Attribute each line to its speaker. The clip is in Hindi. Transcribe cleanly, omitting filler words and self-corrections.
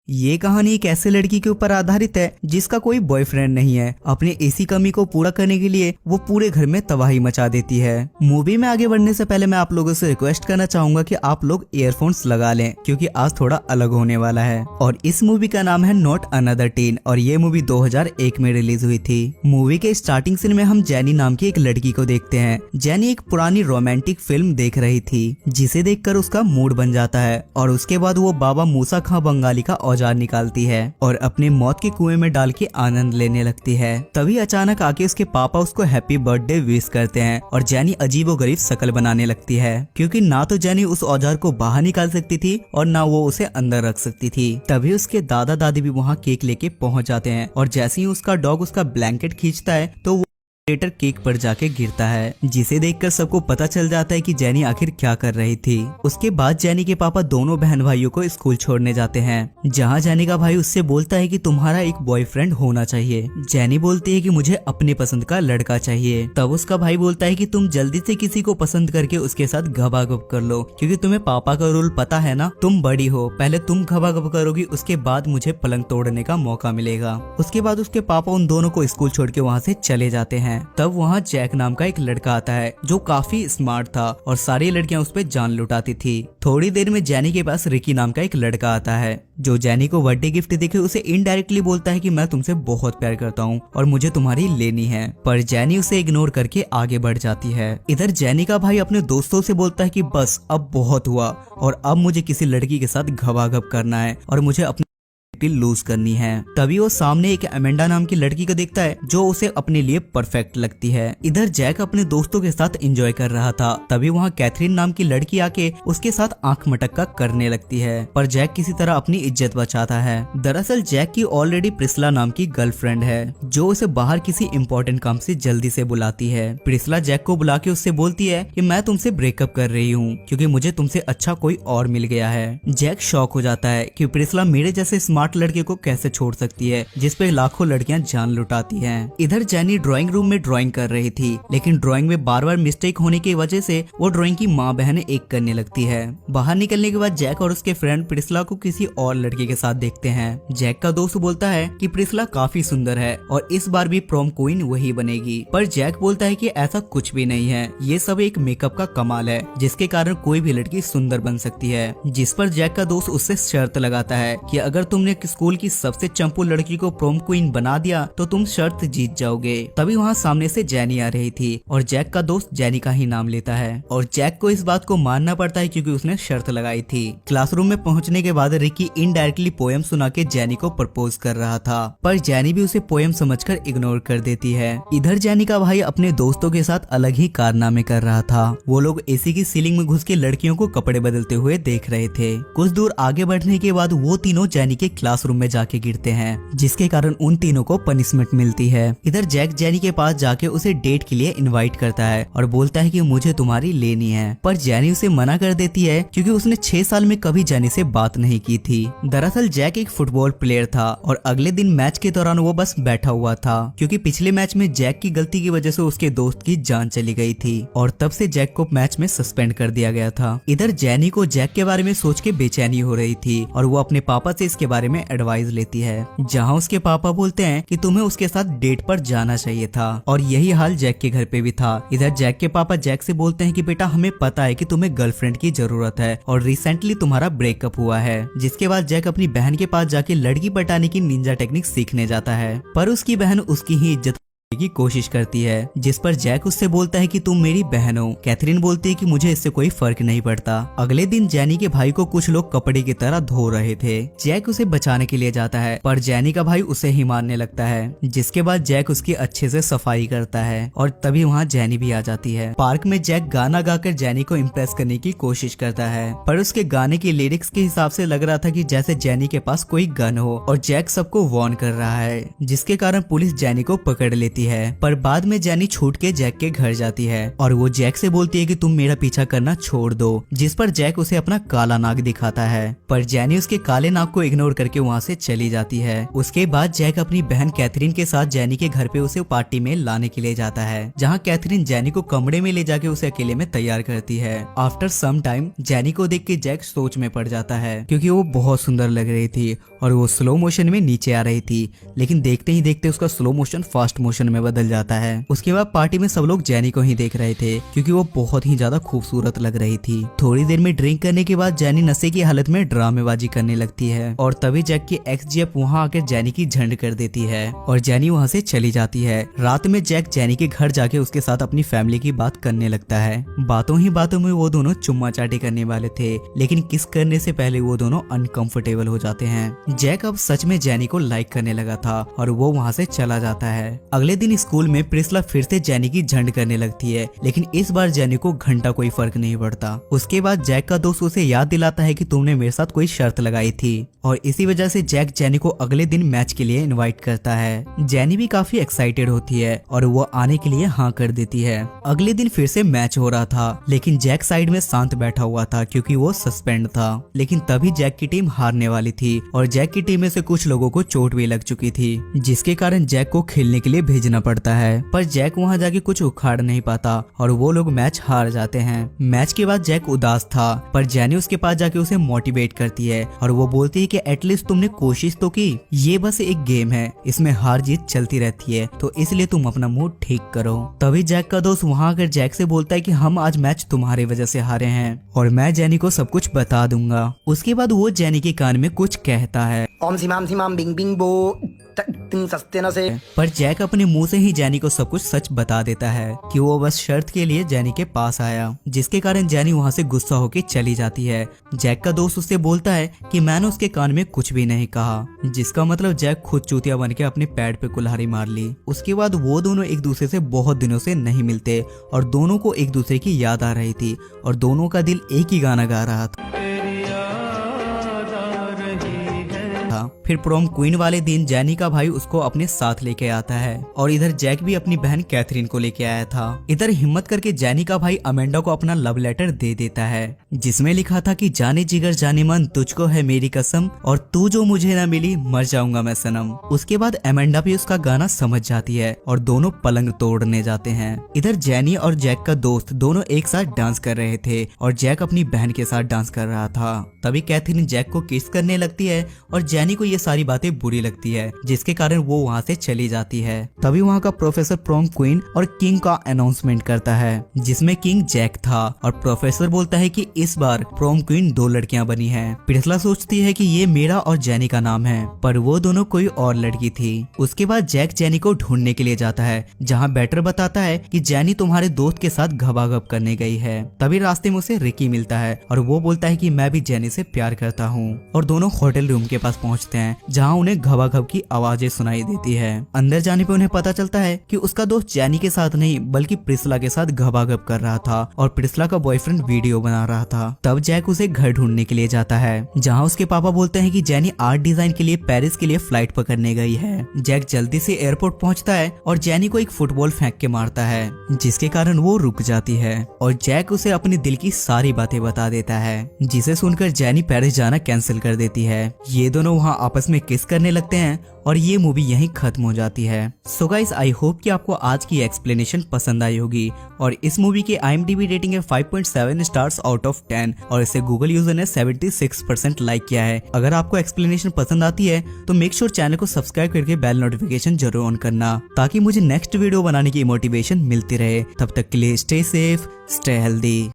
Speaker 1: ये कहानी एक ऐसे लड़की के ऊपर आधारित है जिसका कोई बॉयफ्रेंड नहीं है। अपने इसी कमी को पूरा करने के लिए वो पूरे घर में तबाही मचा देती है। मूवी में आगे बढ़ने से पहले मैं आप लोगों से रिक्वेस्ट करना चाहूंगा कि आप लोग ईयरफोन्स लगा लें क्योंकि आज थोड़ा अलग होने वाला है। और इस मूवी का नाम है नॉट अनदर टीन और ये मूवी 2001 में रिलीज हुई थी। मूवी के स्टार्टिंग सीन में हम जैनी नाम की एक लड़की को देखते हैं। जैनी एक पुरानी रोमांटिक फिल्म देख रही थी जिसे देखकर उसका मूड बन जाता है और उसके बाद वो बाबा मूसा खां बंगाली का औजार निकालती है और अपने मौत के कुएं में डाल के आनंद लेने लगती है। तभी अचानक आके उसके पापा उसको हैप्पी बर्थडे विश करते हैं और जैनी अजीबोगरीब शक्ल बनाने लगती है क्योंकि ना तो जैनी उस औजार को बाहर निकाल सकती थी और ना वो उसे अंदर रख सकती थी। तभी उसके दादा दादी भी वहाँ केक लेके पहुंच जाते हैं और जैसे ही उसका डॉग उसका ब्लैंकेट खींचता है तो लेटर केक पर जाके गिरता है जिसे देखकर सबको पता चल जाता है कि जैनी आखिर क्या कर रही थी। उसके बाद जैनी के पापा दोनों बहन भाइयों को स्कूल छोड़ने जाते हैं जहां जैनी का भाई उससे बोलता है कि तुम्हारा एक बॉयफ्रेंड होना चाहिए। जैनी बोलती है कि मुझे अपने पसंद का लड़का चाहिए। तब उसका भाई बोलता है कि तुम जल्दी से किसी को पसंद करके उसके साथ घबाघब कर लो क्योंकि तुम्हें पापा का रूल पता है ना, तुम बड़ी हो, पहले तुम घबाघब करोगी उसके बाद मुझे पलंग तोड़ने का मौका मिलेगा। उसके बाद उसके पापा उन दोनों को स्कूल छोड़ के वहाँ से चले जाते हैं। तब वहाँ जैक नाम का एक लड़का आता है जो काफी स्मार्ट था और सारी लड़कियां उस पर जान लुटाती थी। थोड़ी देर में जैनी के पास रिकी नाम का एक लड़का आता है जो जैनी को बर्थडे गिफ्ट देके उसे इनडायरेक्टली बोलता है कि मैं तुमसे बहुत प्यार करता हूँ और मुझे तुम्हारी लेनी है, पर जैनी उसे इग्नोर करके आगे बढ़ जाती है। इधर जैनी का भाई अपने दोस्तों से बोलता है कि बस अब बहुत हुआ और अब मुझे किसी लड़की के साथ घबाघब करना है और मुझे अपने लूज करनी है। तभी वो सामने एक अमेंडा नाम की लड़की को देखता है जो उसे अपने लिए परफेक्ट लगती है। इधर जैक अपने दोस्तों के साथ एंजॉय कर रहा था। तभी वहाँ कैथरीन नाम की लड़की आके उसके साथ आंख मटक्का करने लगती है पर जैक किसी तरह अपनी इज्जत बचाता है। दरअसल जैक की ऑलरेडी प्रिस्ला नाम की गर्लफ्रेंड है जो उसे बाहर किसी इम्पोर्टेंट काम से जल्दी से बुलाती है। प्रिस्ला जैक को बुला के उससे बोलती है कि मैं तुमसे ब्रेकअप कर रही हूँ क्योंकि मुझे तुमसे अच्छा कोई और मिल गया है। जैक शॉक हो जाता है कि प्रिस्ला मेरे जैसे स्मार्ट लड़के को कैसे छोड़ सकती है जिसपे लाखों लड़कियां जान लुटाती हैं। इधर जैनी ड्राइंग रूम में ड्राइंग कर रही थी लेकिन ड्राइंग में बार बार मिस्टेक होने की वजह से वो ड्राइंग की माँ बहन एक करने लगती है। बाहर निकलने के बाद जैक और उसके फ्रेंड प्रिस्ला को किसी और लड़के के साथ देखते हैं। जैक का दोस्त बोलता है कि प्रिस्ला काफी सुंदर है और इस बार भी प्रॉम क्वीन वही बनेगी, पर जैक बोलता है कि ऐसा कुछ भी नहीं है, ये सब एक मेकअप का कमाल है जिसके कारण कोई भी लड़की सुंदर बन सकती है। जिस पर जैक का दोस्त उससे शर्त लगाता है कि अगर तुमने स्कूल की सबसे चंपू लड़की को प्रोम क्वीन बना दिया तो तुम शर्त जीत जाओगे। तभी वहाँ सामने से जैनी आ रही थी और जैक का दोस्त जैनी का ही नाम लेता है और जैक को इस बात को मानना पड़ता है क्योंकि उसने शर्त लगाई थी। क्लासरूम में पहुंचने के बाद रिकी इनडायरेक्टली पोएम सुना के जैनी को प्रपोज कर रहा था पर जैनी भी उसे पोएम समझकर इग्नोर कर देती है। इधर जैनी का भाई अपने दोस्तों के साथ अलग ही कारनामे कर रहा था। वो लोग एसी की सीलिंग में घुस के लड़कियों को कपड़े बदलते हुए देख रहे थे। कुछ दूर आगे बढ़ने के बाद वो तीनों जैनी के क्लासरूम में जाके गिरते हैं जिसके कारण उन तीनों को पनिशमेंट मिलती है। इधर जैक जैनी के पास जाके उसे डेट के लिए इनवाइट करता है और बोलता है कि मुझे तुम्हारी लेनी है, पर जैनी उसे मना कर देती है क्योंकि उसने 6 साल में कभी जैनी से बात नहीं की थी। दरअसल जैक एक फुटबॉल प्लेयर था और अगले दिन मैच के दौरान वो बस बैठा हुआ था क्योंकि पिछले मैच में जैक की गलती की वजह से उसके दोस्त की जान चली गई थी और तब से जैक को मैच में सस्पेंड कर दिया गया था। इधर जैनी को जैक के बारे में सोच के बेचैनी हो रही थी और वो अपने पापा से इसके बारे में एडवाइस लेती है जहां उसके पापा बोलते हैं कि तुम्हें उसके साथ डेट पर जाना चाहिए था और यही हाल जैक के घर पे भी था। इधर जैक के पापा जैक से बोलते हैं कि बेटा हमें पता है कि तुम्हें गर्लफ्रेंड की जरूरत है और रिसेंटली तुम्हारा ब्रेकअप हुआ है। जिसके बाद जैक अपनी बहन के पास जाके लड़की पटाने की निंजा टेक्निक सीखने जाता है पर उसकी बहन उसकी ही इज्जत की कोशिश करती है जिस पर जैक उससे बोलता है कि तुम मेरी बहन हो। कैथरीन बोलती है कि मुझे इससे कोई फर्क नहीं पड़ता। अगले दिन जैनी के भाई को कुछ लोग कपड़े की तरह धो रहे थे। जैक उसे बचाने के लिए जाता है पर जैनी का भाई उसे ही मारने लगता है जिसके बाद जैक उसकी अच्छे से सफाई करता है और तभी वहाँ जैनी भी आ जाती है। पार्क में जैक गाना गाकर जैनी को इम्प्रेस करने की कोशिश करता है पर उसके गाने की लिरिक्स के हिसाब से लग रहा था कि जैसे जैनी के पास कोई गन हो और जैक सबको वार्न कर रहा है जिसके कारण पुलिस जैनी को पकड़ लेती है। पर बाद में जैनी छूट के जैक के घर जाती है और वो जैक से बोलती है कि तुम मेरा पीछा करना छोड़ दो, जिस पर जैक उसे अपना काला नाग दिखाता है पर जैनी उसके काले नाग को इग्नोर करके वहाँ से चली जाती है। उसके बाद जैक अपनी बहन कैथरीन के साथ जैनी के घर पे उसे पार्टी में लाने के लिए जाता है जहाँ कैथरीन जैनी को कमरे में ले जाके उसे अकेले में तैयार करती है। आफ्टर सम टाइम जैनी को देख के जैक सोच में पड़ जाता है क्योंकि वो बहुत सुंदर लग रही थी और वो स्लो मोशन में नीचे आ रही थी, लेकिन देखते ही देखते उसका स्लो मोशन फास्ट मोशन में बदल जाता है। उसके बाद पार्टी में सब लोग जेनी को ही देख रहे थे क्योंकि वो बहुत ही ज्यादा खूबसूरत लग रही थी। थोड़ी देर में ड्रिंक करने के बाद जेनी नशे की हालत में ड्रामेबाजी करने लगती है और तभी जैक की एक्स जेफ वहाँ आकर जेनी की झंड कर देती है और जेनी वहाँ से चली जाती है। रात में जैक जेनी के घर जाके उसके साथ अपनी फैमिली की बात करने लगता है। बातों ही बातों में वो दोनों चुम्मा चाटी करने वाले थे, लेकिन किस करने से पहले वो दोनों अनकंफर्टेबल हो जाते हैं। जैक अब सच में जेनी को लाइक करने लगा था और वो वहाँ से चला जाता है। अगले दिन स्कूल में प्रिस्ला फिर से जेनी की झंड करने लगती है, लेकिन इस बार जेनी को घंटा कोई फर्क नहीं पड़ता। उसके बाद जैक का दोस्त उसे याद दिलाता है कि तुमने मेरे साथ कोई शर्त लगाई थी और इसी वजह से जैक जेनी को अगले दिन मैच के लिए इनवाइट करता है। जेनी भी काफी एक्साइटेड होती है और वो आने के लिए हाँ कर देती है। अगले दिन फिर से मैच हो रहा था, लेकिन जैक साइड में शांत बैठा हुआ था क्योंकि वो सस्पेंड था। लेकिन तभी जैक की टीम हारने वाली थी और जैक की टीम में से कुछ लोगों को चोट भी लग चुकी थी, जिसके कारण जैक को खेलने के लिए भेजना पड़ता है। पर जैक वहाँ जाके कुछ उखाड़ नहीं पाता और वो लोग मैच हार जाते हैं। मैच के बाद जैक उदास था, पर जेनी उसके पास जाके उसे मोटिवेट करती है और वो बोलती है कि एटलीस्ट तुमने कोशिश तो की। ये बस एक गेम है, इसमें हार जीत चलती रहती है, तो इसलिए तुम अपना मूड ठीक करो। तभी जैक का दोस्त वहाँ आकर जैक से बोलता है कि हम आज मैच तुम्हारी वजह से हारे हैं और मैं जेनी को सब कुछ बता दूंगा। उसके बाद वो जेनी के कान में कुछ कहता है
Speaker 2: ओम सीमाम बिंग बिंग बो सस्ते न से।
Speaker 1: पर जैक अपने मुंह से ही जेनी को सब कुछ सच बता देता है कि वो बस शर्त के लिए जेनी के पास आया, जिसके कारण जेनी वहाँ से गुस्सा होकर चली जाती है। जैक का दोस्त उससे बोलता है कि मैंने उसके कान में कुछ भी नहीं कहा, जिसका मतलब जैक खुद चूतिया बन के अपने पैड पे कुल्हाड़ी मार ली। उसके बाद वो दोनों एक दूसरे से बहुत दिनों से नहीं मिलते और दोनों को एक दूसरे की याद आ रही थी और दोनों का दिल एक ही गाना गा रहा था। फिर प्रोम क्वीन वाले दिन जेनी का भाई उसको अपने साथ लेके आता है और इधर जैक भी अपनी बहन कैथरीन को लेके आया था। इधर हिम्मत करके जेनी का भाई अमेंडा को अपना लव लेटर दे देता है, जिसमें लिखा था कि जाने जिगर जाने मन तुझको है मेरी कसम और तू जो मुझे ना मिली मर जाऊंगा मैं सनम। उसके बाद अमेंडा भी उसका गाना समझ जाती है और दोनों पलंग तोड़ने जाते हैं। इधर जेनी और जैक का दोस्त दोनों एक साथ डांस कर रहे थे और जैक अपनी बहन के साथ डांस कर रहा था। तभी कैथरीन जैक को किस करने लगती है और जेनी को ये सारी बातें बुरी लगती है, जिसके कारण वो वहाँ से चली जाती है। तभी वहाँ का प्रोफेसर प्रोम क्वीन और किंग का अनाउंसमेंट करता है, जिसमें किंग जैक था और प्रोफेसर बोलता है कि इस बार प्रोम क्वीन 2 लड़कियां बनी हैं। प्रिस्ला सोचती है कि ये मेरा और जेनी का नाम है, पर वो दोनों कोई और लड़की थी। उसके बाद जैक जेनी को ढूंढने के लिए जाता है, जहाँ बैटर बताता है कि जेनी तुम्हारे दोस्त के साथ घबाघब करने गई है। तभी रास्ते में उसे रिकी मिलता है और वो बोलता है कि मैं भी जेनी से प्यार करता हूँ और दोनों होटल रूम के पास पहुँचते हैं, जहाँ उन्हें घबाघब की आवाजें सुनाई देती है। अंदर जाने पे उन्हें पता चलता है कि उसका दोस्त जेनी के साथ नहीं बल्कि प्रिस्ला के साथ घबाघब कर रहा था और प्रिस्ला का बॉयफ्रेंड वीडियो बना रहा था। तब जैक उसे घर ढूंढने के लिए जाता है, जहाँ उसके पापा बोलते हैं कि जेनी आर्ट डिजाइन के लिए पेरिस के लिए फ्लाइट पकड़ने गई है। जैक जल्दी से एयरपोर्ट पहुंचता है और जेनी को एक फुटबॉल फेंक के मारता है, जिसके कारण वो रुक जाती है और जैक उसे अपने दिल की सारी बातें बता देता है, जिसे सुनकर जेनी पेरिस जाना कैंसिल कर देती है। ये दोनों वहाँ आपस में किस करने लगते हैं और ये मूवी यहीं खत्म हो जाती है। सो गाइस, आई होप कि आपको आज की एक्सप्लेनेशन पसंद आई होगी और इस मूवी की IMDb रेटिंग है 5.7 स्टार्स आउट ऑफ 10 और इसे गूगल यूजर ने 76% लाइक किया है। अगर आपको एक्सप्लेनेशन पसंद आती है तो मेक श्योर चैनल को सब्सक्राइब करके बेल नोटिफिकेशन जरूर ऑन करना, ताकि मुझे नेक्स्ट वीडियो बनाने की मोटिवेशन मिलती रहे। तब तक के लिए स्टे सेफ, स्टे हेल्दी।